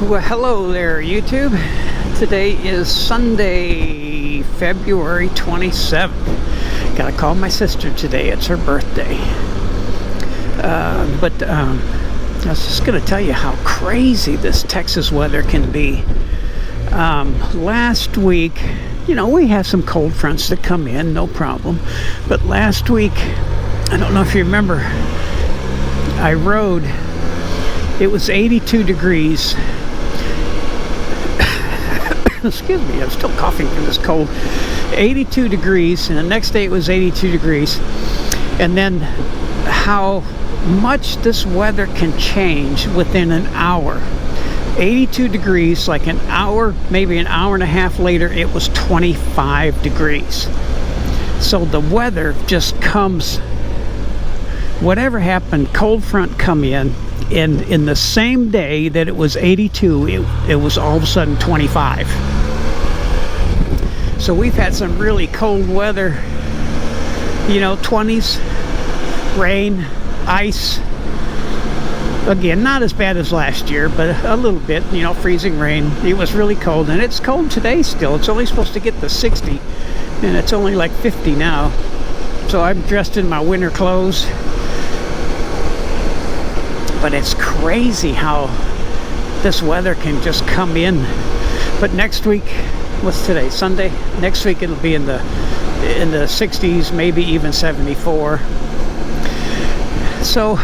Well, hello there, YouTube. Today is Sunday, February 27th. Gotta call my sister today. It's her birthday. But I was just gonna tell you how crazy this Texas weather can be. Last week, we have some cold fronts that come in, no problem. But last week, I don't know if you remember, I rode, it was 82 degrees. Excuse me, I'm still coughing from this cold. 82 degrees, and the next day it was 82 degrees. And then how much this weather can change within an hour. 82 degrees, like an hour, maybe an hour and a half later, it was 25 degrees. So the weather just comes, whatever happened, cold front come in, and in the same day that it was 82, it was all of a sudden 25. So we've had some really cold weather, 20s, rain, ice. Again, not as bad as last year, but a little bit, freezing rain. It was really cold, and it's cold today still. It's only supposed to get to 60, and it's only like 50 now. So I'm dressed in my winter clothes. But it's crazy how this weather can just come in. But next week, what's today? Sunday? Next week it'll be in the 60s, maybe even 74. So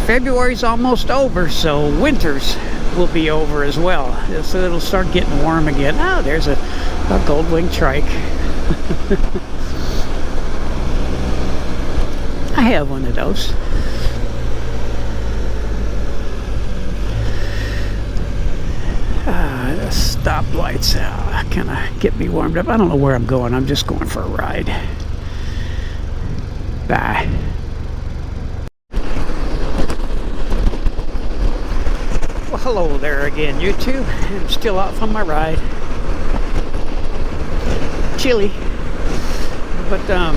February's almost over, so winters will be over as well. So it'll start getting warm again. Oh, there's a gold-winged trike. I have one of those. The stoplights kind of get me warmed up. I don't know where I'm going. I'm just going for a ride. Bye. Well, hello there again, YouTube. I'm still out on my ride. Chilly. But I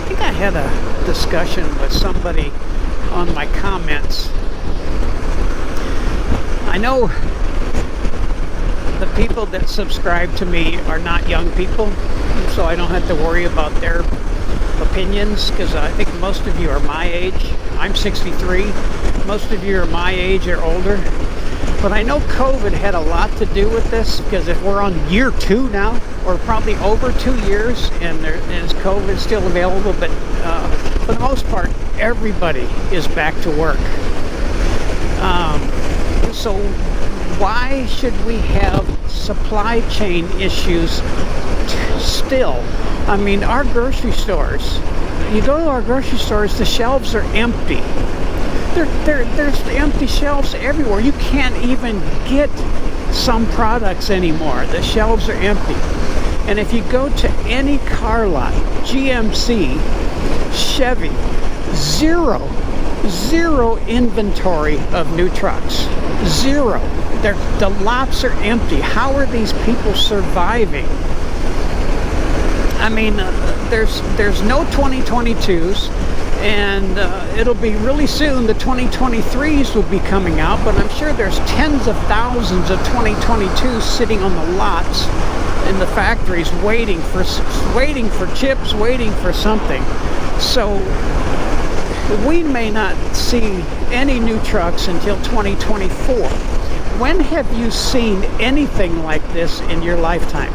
think I had a discussion with somebody on my comments. I know the people that subscribe to me are not young people, so I don't have to worry about their opinions, because I think most of you are my age. I'm 63. Most of you are my age or older. But I know COVID had a lot to do with this, because if we're on year 2 now, or probably over 2 years, and is COVID still available, but for the most part, everybody is back to work. So why should we have supply chain issues still? I mean, our grocery stores, you go to our grocery stores, the shelves are empty. There's empty shelves everywhere. You can't even get some products anymore. The shelves are empty. And if you go to any car lot, GMC, Chevy, zero inventory of new trucks. Zero. The lots are empty. How are these people surviving? I mean, there's no 2022s, and it'll be really soon. The 2023s will be coming out, but I'm sure there's tens of thousands of 2022s sitting on the lots in the factories waiting for chips, waiting for something. So we may not see any new trucks until 2024. When have you seen anything like this in your lifetime?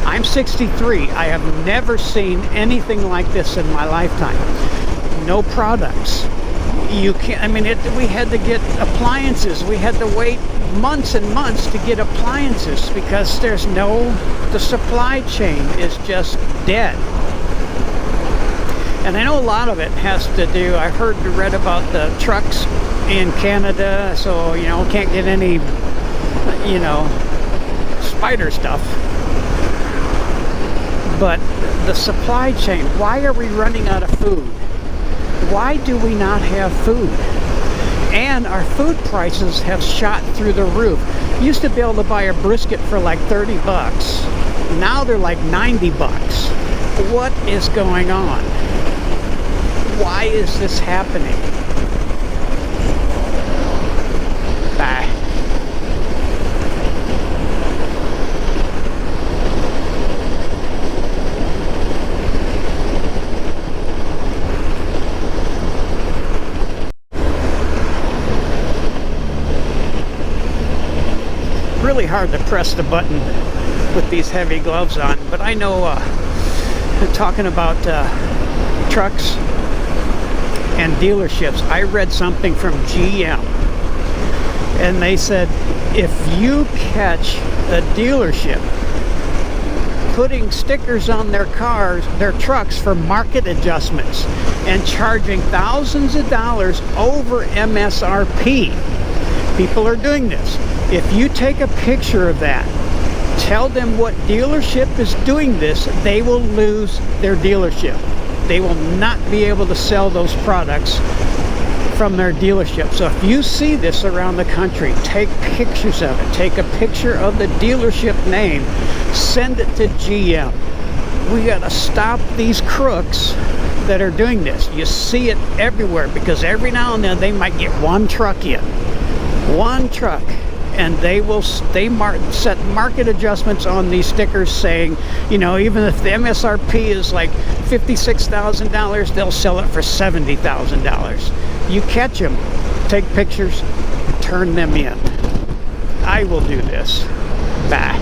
I'm 63. I have never seen anything like this in my lifetime. No products. You can't. I mean, we had to get appliances. We had to wait months and months to get appliances because the supply chain is just dead. And I know a lot of it has to do, I read about the trucks in Canada, so, can't get any, Spyder stuff. But the supply chain, why are we running out of food? Why do we not have food? And our food prices have shot through the roof. You used to be able to buy a brisket for like 30 bucks. Now they're like 90 bucks. What is going on? Why is this happening? Bye. really hard to press the button with these heavy gloves on. But I know, talking about trucks and dealerships, I read something from GM, and they said if you catch a dealership putting stickers on their cars, their trucks, for market adjustments and charging thousands of dollars over MSRP, people are doing this. If you take a picture of that, tell them what dealership is doing this, they will lose their dealership. They will not be able to sell those products from their dealership. So if you see this around the country, take pictures of it. Take a picture of the dealership name, send it to GM. We got to stop these crooks that are doing this. You see it everywhere, because every now and then they might get one truck in. One truck. And they set market adjustments on these stickers saying, you know, even if the MSRP is like $56,000, they'll sell it for $70,000. You catch them, take pictures, turn them in. I will do this. Bye.